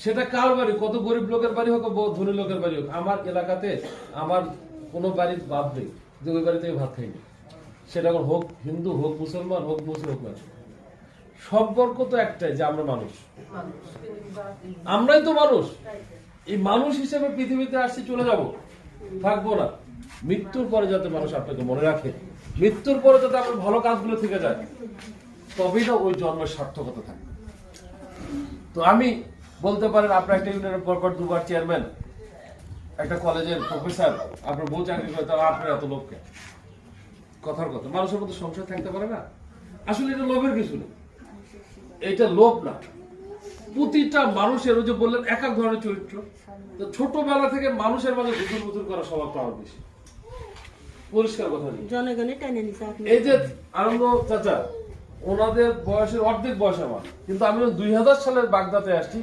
সেটা কার বাড়ি, কত গরিব লোকের বাড়ি হোক, ধনী লোকের বাড়ি হোক, আমার এলাকাতে আমার কোনো বাড়ির বাদ নেই যে ওই বাড়িতে আমি ভাত খাইনি। সেটা এখন হোক হিন্দু, হোক মুসলমান, হোক মুসলিম, হোক না, সম্পর্ক তো একটাই, যে আমরা মানুষ, আমরাই তো মানুষ। এই মানুষ হিসেবে পৃথিবীতে আসছি, চলে যাব, থাকবো না। মৃত্যুর পরে যাতে মানুষ আপনাকে মনে রাখে, মৃত্যুর পরে যাতে আপনার ভালো কাজগুলো থেকে যায়, তবেই না ওই জন্মের সার্থকতা থাকে। তো আমি বলতে পারেন, আপনার একটা ইউনিয়নের পরপর 2 বার চেয়ারম্যান, একটা কলেজের প্রফেসর, আপনার বউ চাকরি করে, তারা আপনার এত লোককে, কথার কথা, মানুষের মধ্যে সংসার থাকতে পারে না। আসলে এটা লোভের কিছু নেই, এটা লোভ না। প্রতিটা মানুষের, ওই যে বললেন এক এক ধরনের চরিত্র, তো ছোটবেলা থেকে মানুষের মাঝে গুজুর গুজুর করা স্বভাবটা আমার বেশি, পরিষ্কার কথা নেই। জনগণের টানে নিছে আপনি। এই যে আনন্দ চাচা, ওনাদের বয়সের অর্ধেক বয়স আমার, কিন্তু আমি 2000 সালের বাগদাতে আসছি।